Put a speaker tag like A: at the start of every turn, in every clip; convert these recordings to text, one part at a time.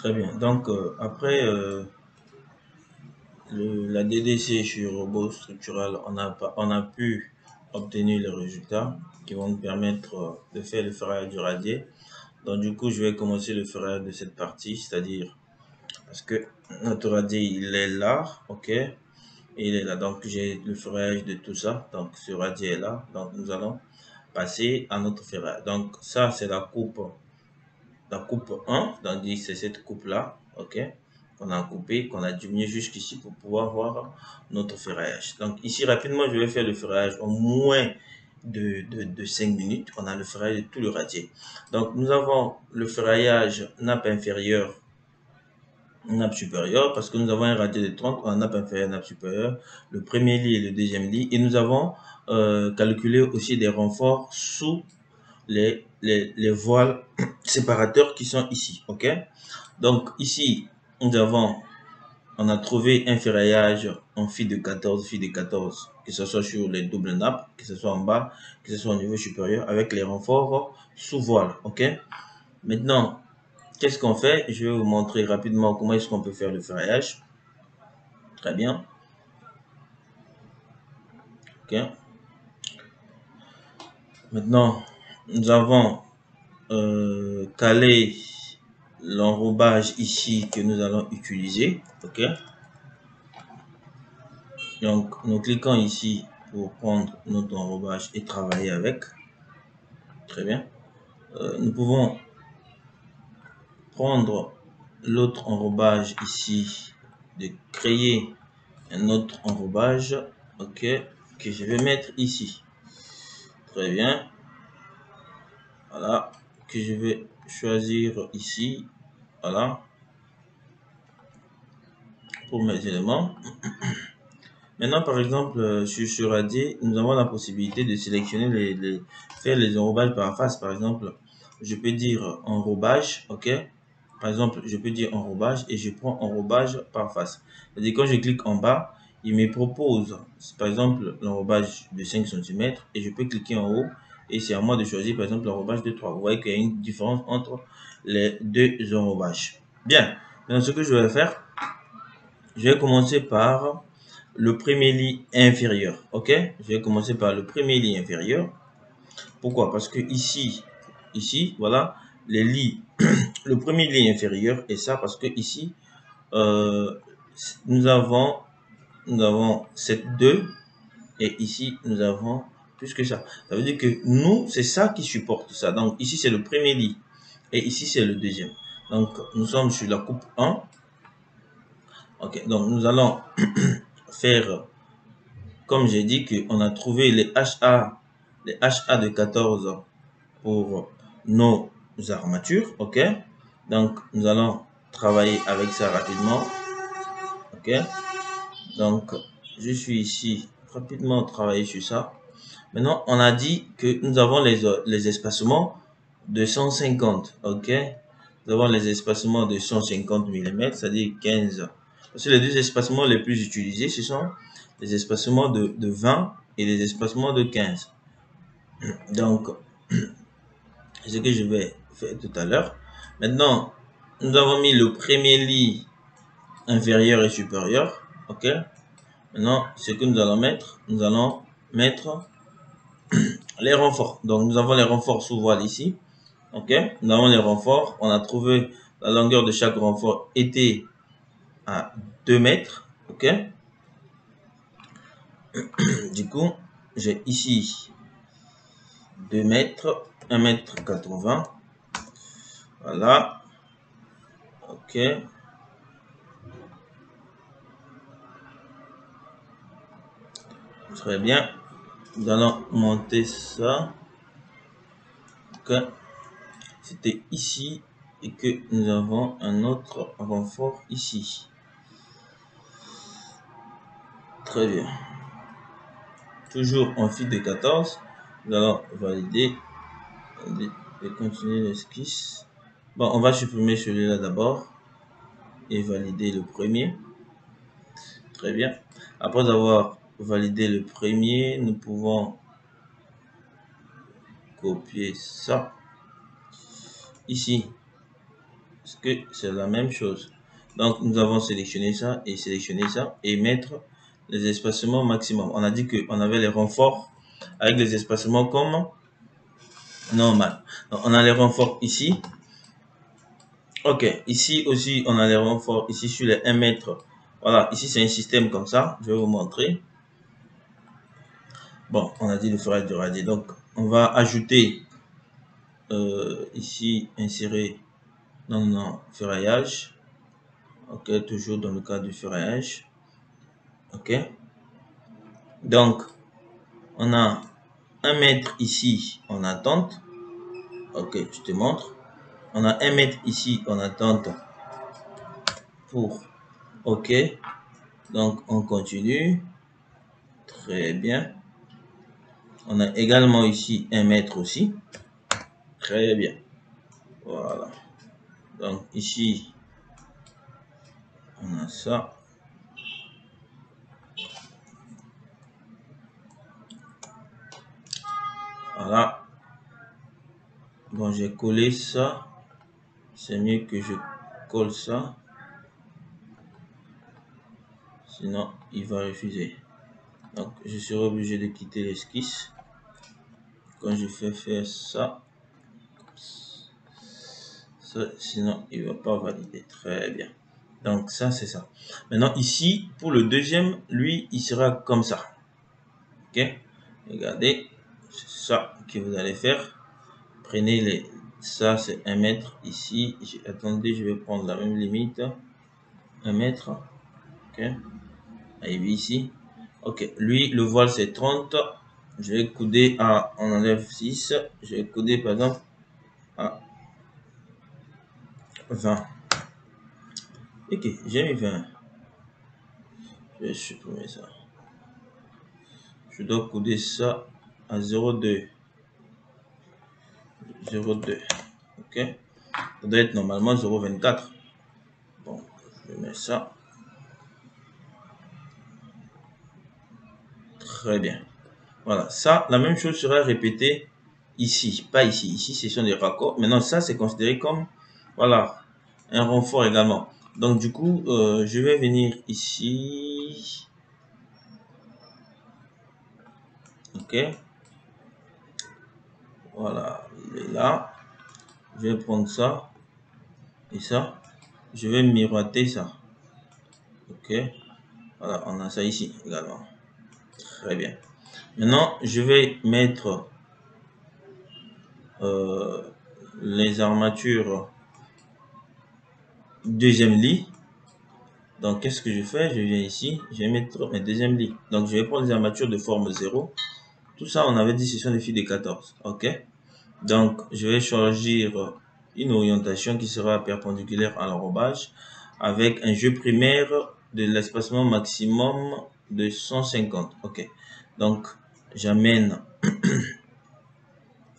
A: Très bien. Donc, après la DDC sur robot structural, on a pu obtenir les résultats qui vont nous permettre de faire le ferrage du radier. Donc, du coup, je vais commencer le ferrage de cette partie, c'est-à-dire parce que notre radier, il est là, ok? Et il est là. Donc, j'ai le ferrage de tout ça. Donc, ce radier est là. Donc, nous allons passer à notre ferrage. Donc, ça, c'est la coupe 1, donc c'est cette coupe-là, ok, qu'on a coupé, qu'on a diminué jusqu'ici pour pouvoir voir notre ferraillage. Donc ici, rapidement, je vais faire le ferraillage en moins de 5 minutes. On a le ferraillage de tout le radier. Donc nous avons le ferraillage nappe inférieure, nappe supérieure, parce que nous avons un radier de 30, on a nappe inférieure, nappe supérieure, le premier lit et le deuxième lit. Et nous avons calculé aussi des renforts sous les voiles séparateurs qui sont ici, ok. Donc ici, on a trouvé un ferraillage en fil de 14, que ce soit sur les doubles nappes, que ce soit en bas, que ce soit au niveau supérieur, avec les renforts sous voile, ok. Maintenant, qu'est-ce qu'on fait? Je vais vous montrer rapidement comment est-ce qu'on peut faire le ferraillage. Très bien, ok. Maintenant, nous avons calé l'enrobage ici que nous allons utiliser, ok. Donc nous cliquons ici pour prendre notre enrobage et travailler avec. Très bien. Nous pouvons prendre l'autre enrobage ici, de créer un autre enrobage, ok, que je vais mettre ici. Très bien. Voilà, que je vais choisir ici, voilà, pour mes éléments. Maintenant, par exemple, sur radier, nous avons la possibilité de sélectionner faire les enrobages par face. Par exemple, je peux dire enrobage, ok. Par exemple, je peux dire enrobage et je prends enrobage par face. C'est-à-dire quand je clique en bas, il me propose, par exemple, l'enrobage de 5 cm et je peux cliquer en haut et c'est à moi de choisir, par exemple, l'enrobage de 3. Vous voyez qu'il y a une différence entre les deux enrobages. Bien. Maintenant, ce que je vais faire, je vais commencer par le premier lit inférieur, ok. Je vais commencer par le premier lit inférieur. Pourquoi? Parce que ici, voilà, les lits, le premier lit inférieur est ça, parce que ici, euh, nous avons cette 2 et ici, nous avons plus que ça. Ça veut dire que nous, c'est ça qui supporte ça. Donc, ici, c'est le premier lit et ici, c'est le deuxième. Donc, nous sommes sur la coupe 1. Ok, donc nous allons faire, comme j'ai dit, qu'on a trouvé les HA de 14 pour nos armatures, ok. Donc nous allons travailler avec ça rapidement, ok. Donc je suis ici rapidement travailler sur ça. Maintenant on a dit que nous avons les espacements de 150, ok. Nous avons les espacements de 150 mm, c'est-à-dire 15. Parce que les deux espacements les plus utilisés, ce sont les espacements de 20 et les espacements de 15. Donc, ce que je vais faire tout à l'heure. Maintenant, nous avons mis le premier lit inférieur et supérieur. Ok. Maintenant, ce que nous allons mettre les renforts. Donc, nous avons les renforts sous voile ici. Ok. Nous avons les renforts. On a trouvé la longueur de chaque renfort était à 2 mètres. Ok. Du coup, j'ai ici 2 mètres, 1,80 m. Voilà. Ok. Très bien. Nous allons monter ça. Ok. C'était ici et que nous avons un autre renfort ici. Très bien. Toujours en fil de 14. Nous allons valider et continuer l'esquisse. Bon, on va supprimer celui-là d'abord et valider le premier. Très bien. Après avoir validé le premier, nous pouvons copier ça ici. que c'est la même chose. Donc, nous avons sélectionné ça et mettre les espacements maximum. On a dit qu'on avait les renforts avec les espacements comme normal. Donc, on a les renforts ici. Ok, ici aussi, on a les renforts ici sur les 1 mètre. Voilà, ici, c'est un système comme ça. Je vais vous montrer. Bon, on a dit le ferraillage du radier. Donc, on va ajouter ici, insérer non, ferraillage. Ok, toujours dans le cas du ferraillage. Ok. Donc, on a 1 mètre ici en attente. Ok, je te montre. On a 1 mètre ici en attente pour OK. Donc, on continue. Très bien. On a également ici 1 mètre aussi. Très bien. Voilà. Donc, ici, on a ça. Voilà. Bon, j'ai collé ça. C'est mieux que je colle ça. Sinon, il va refuser. Donc, je serai obligé de quitter l'esquisse. Quand je fais faire ça, sinon, il ne va pas valider. Très bien. Donc, ça, c'est ça. Maintenant, ici, pour le deuxième, lui, il sera comme ça. Ok? Regardez, c'est ça que vous allez faire. Prenez les... Ça, c'est 1 mètre ici. Attendez, je vais prendre la même limite. 1 mètre. Ok? Arrivé ici. Ok, lui, le voile, c'est 30. Je vais couder à... On enlève 6. Je vais couder, par exemple, à 20. Ok, j'ai mis 20. Je vais supprimer ça. Je dois couder ça à 0,2. 0,2. Ok. Ça doit être normalement 0,24. Bon, je mets ça. Très bien. Voilà. Ça, la même chose sera répétée ici. Pas ici. Ici, ce sont des raccords. Maintenant, ça, c'est considéré comme, voilà, un renfort également. Donc, du coup, je vais venir ici. Ok. Voilà. Il est là. Je vais prendre ça. Et ça. Je vais miroiter ça. Ok. Voilà, on a ça ici également. Très bien. Maintenant, je vais mettre les armatures deuxième lit. Donc, qu'est-ce que je fais? Je viens ici, je vais mettre mes deuxième lit. Donc, je vais prendre les armatures de forme 0. Tout ça, on avait dit, ce sont des fils de 14. OK? Donc, je vais choisir une orientation qui sera perpendiculaire à l'enrobage avec un jeu primaire de l'espacement maximum de 150. OK. Donc, j'amène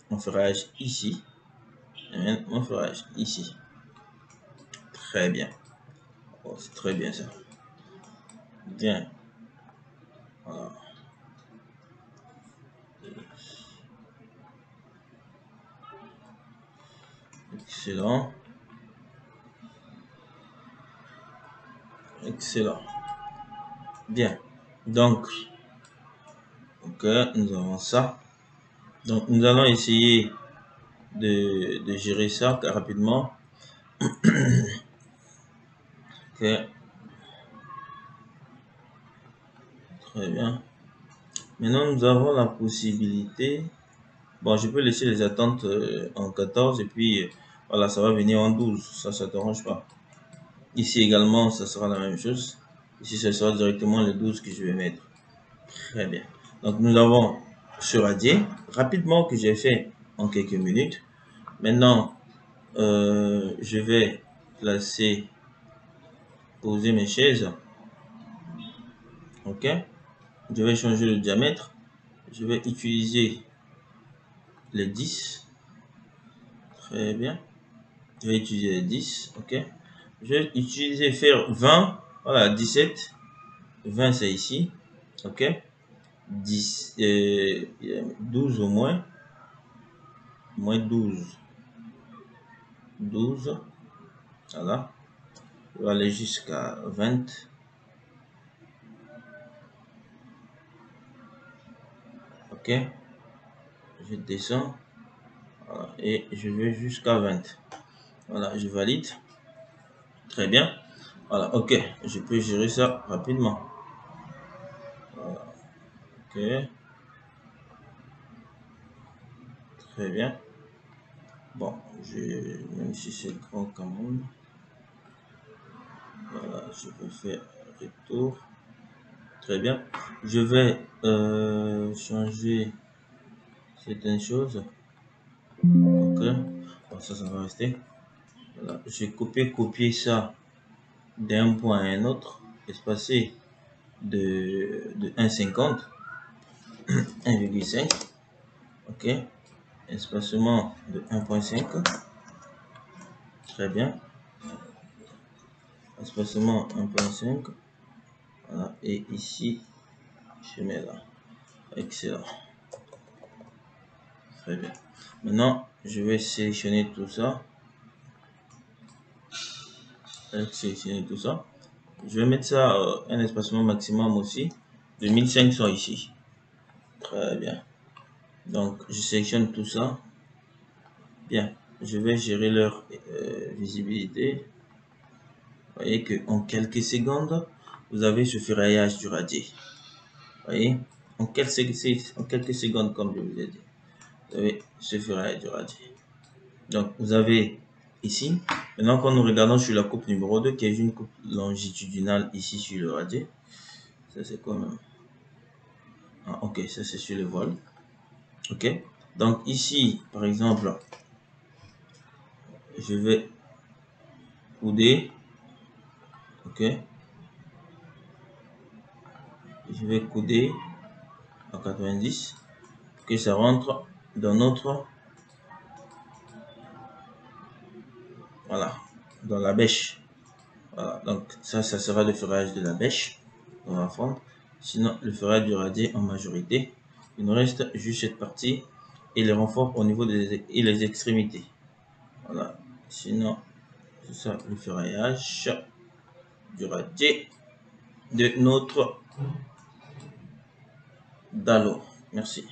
A: mon ferrage ici. J'amène mon ferrage ici. Très bien. Oh, c'est très bien ça. Bien. Voilà. Excellent. Excellent. Bien. Donc, ok, nous avons ça. Donc, nous allons essayer de gérer ça rapidement. Ok. Très bien. Maintenant, nous avons la possibilité. Bon, je peux laisser les attentes en 14 et puis voilà, ça va venir en 12. Ça ne t'arrange pas. Ici également, ça sera la même chose. Ici, ce sera directement les 12 que je vais mettre. Très bien. Donc, nous avons ce radier rapidement que j'ai fait en quelques minutes. Maintenant, je vais placer, poser mes chaises. Ok. Je vais changer le diamètre. Je vais utiliser les 10. Très bien. Je vais utiliser les 10. Ok. Je vais utiliser faire 20. Voilà, 17. 20 c'est ici. Ok. 10, 12 au moins. Moins 12. 12. Voilà. Je vais aller jusqu'à 20. Ok. Je descends. Voilà. Et je vais jusqu'à 20. Voilà, je valide. Très bien. Voilà, ok. Je peux gérer ça rapidement. Voilà. Ok. Très bien. Bon, même si c'est grand quand même. Voilà, je vais faire retour. Très bien. Je vais changer certaines choses. Ok. Bon, ça va rester. Voilà. Je vais copier ça d'un point à un autre, espacé de 1,50, 1,5. Ok. Espacement de 1,5. Très bien. Espacement 1,5. Voilà. Et ici, je mets là. Excellent. Très bien. Maintenant, je vais sélectionner tout ça. Sélectionner tout ça. Je vais mettre ça un espacement maximum aussi de 1500 ici. Très bien. Donc, je sélectionne tout ça. Bien. Je vais gérer leur visibilité. Vous voyez que en quelques secondes, vous avez ce ferraillage du radier. Vous voyez, en quelques secondes, comme je vous ai dit, vous avez ce ferraillage du radier. Donc, vous avez ici. Maintenant, quand nous regardons sur la coupe numéro 2, qui est une coupe longitudinale ici sur le radier. Ça, c'est quoi même? Ah, ok, ça, c'est sur le voile. Ok. Donc, ici, par exemple, je vais couder. Ok. Je vais couder à 90 pour que ça rentre dans notre, voilà, dans la bêche. Voilà, donc ça sera le ferrage de la bêche. On va fondre. Sinon, le ferrage du radier en majorité. Il nous reste juste cette partie et les renforts au niveau et les extrémités. Voilà. Sinon, c'est ça le ferraillage du radier de notre Dalo. Merci.